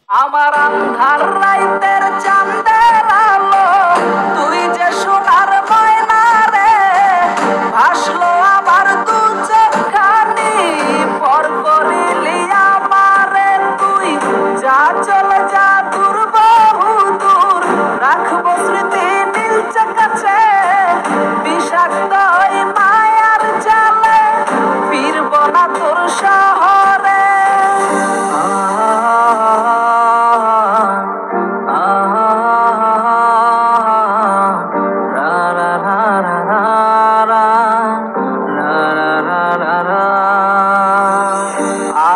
আমার আন্ধার রাইতের চাঁদের আলো তুই যে সোনার ময়না রে, ভাসলো আমার দু চোখখানি পর করিলি আমারে তুই। যা চলে যা দূর বহু দূর, রাখবো স্মৃতি নীলচে কাছে, বিষাক্ত ওই মায়ার জালে ফিরব না তোর শহরে।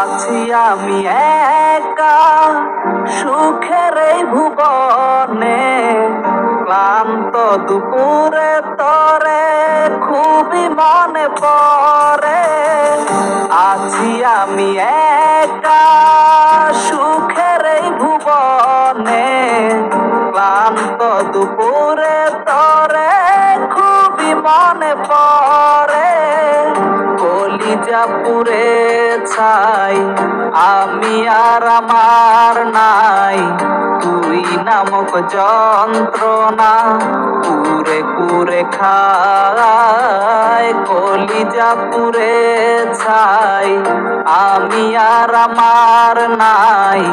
আছি আমি একা সুখের এই ভুবনে, ক্লান্ত দুপুরে তরে খুবই মনে পড়ে। আছি আমি একা সুখের এই ভুবনে, ক্লান্ত দুপুরে তরে খুবই মনে পড়ে। কলিজা পুড়ে ছাই আমি আর আমার নাই, তুই নামক যন্ত্রণা পুরে পুরে খায়। কলিজা পুড়ে ছাই আমি আর আমার নাই,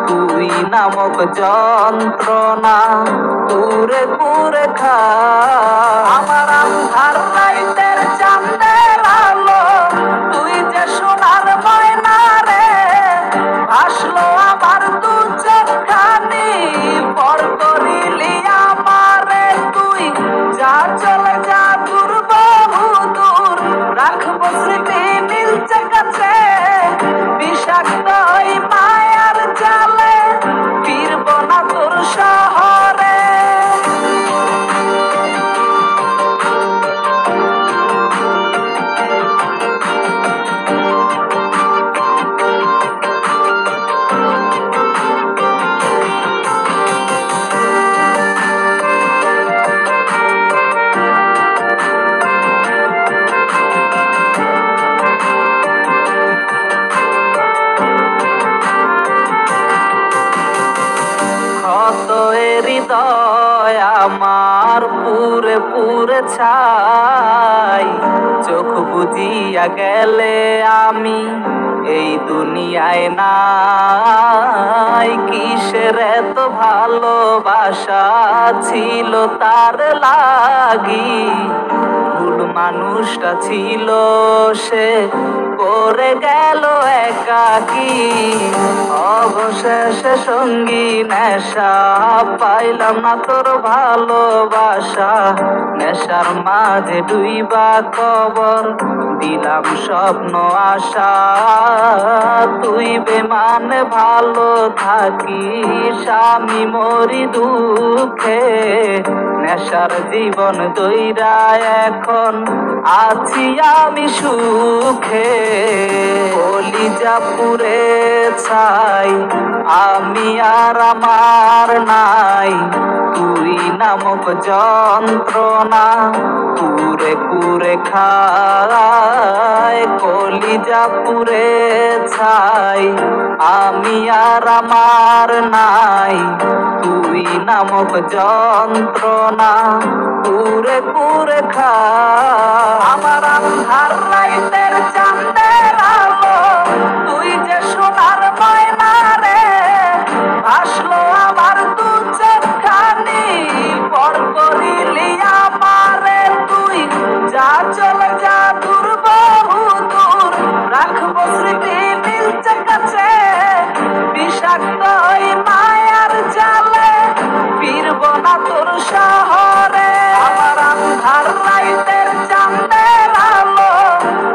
তুই নামক যন্ত্রণা পুরে পুরে খায়। আমার আন্ধার রাইতের চাঁদের আলো তুই যে সোনার ময়না রে, ভাসলো আমার দু চোখখানি পর করিলি আমারে তুই। যা চলে যা দূর বহু দূর, রাখবো স্মৃতি নীলচে কাছে, বিষাক্ত ওই মায়ার জালে ফিরব না তোর শহরে। কত হৃদয় আমার পুরে পুরে ছাই, চোখ বুজিয়া গেলে আমি এই দুনিয়ায় নাই। কিসের এত ভালোবাসা ছিল তার লাগি, ভুল মানুষটা ছিল সে করে গেল একাকি। অবশেষে সঙ্গী নেশা পাইলাম না তোর ভালোবাসা, নেশার মাঝে ডুইবা কবর দিলাম স্বপ্ন আশা। তুই বেমানে ভালো থাকিস আমি মরি দুঃখে, নেশার জীবন দইরা এখন আছি আমি সুখে। কলিজা পুড়ে ছাই আমি আর আমার নাই, তুই নামক যন্ত্রণা পুরে পুরে খায়। কলিজা পুড়ে ছাই আমি আর আমার নাই, তুই নামক যন্ত্রণা পুরে পুরে খায়। আমার আন্ধার রাইতের চাঁদের আলো তুই যে সোনার ময়না রে, ভাসলো আমার দু চোখখানি পর করিলি আমারে তুই। যা চলে যা দূর বহু দূর, রাখবো স্মৃতি নীলচে কাছে, বিষাক্ত ওই মায়ার জালে ফিরব না তোর শহরে। আমার আন্ধার রাইতের চাঁদের আলো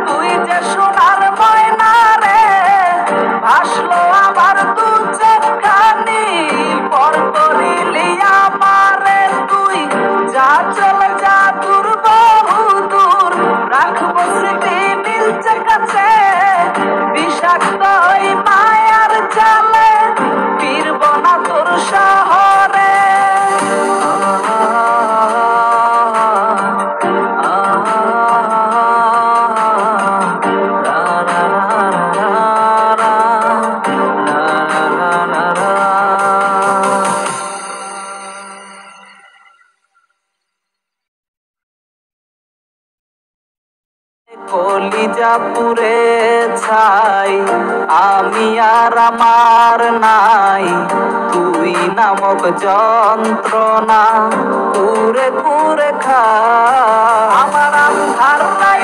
তুই যে সোনার ময়না রে, ভাসলো আমার দু চোখখানি পর করিলি আমারে তুই। যা চলে যা দূর বহু দূর, রাখবো স্মৃতি নীলচে কাছে, বিষাক্ত ওই মায়ার জালে কলিজা পুরে ছাই, আমি আর আমার নাই, তুই নামক যন্ত্রণা কুরে কুরে খা। আমার আন্ধার নাই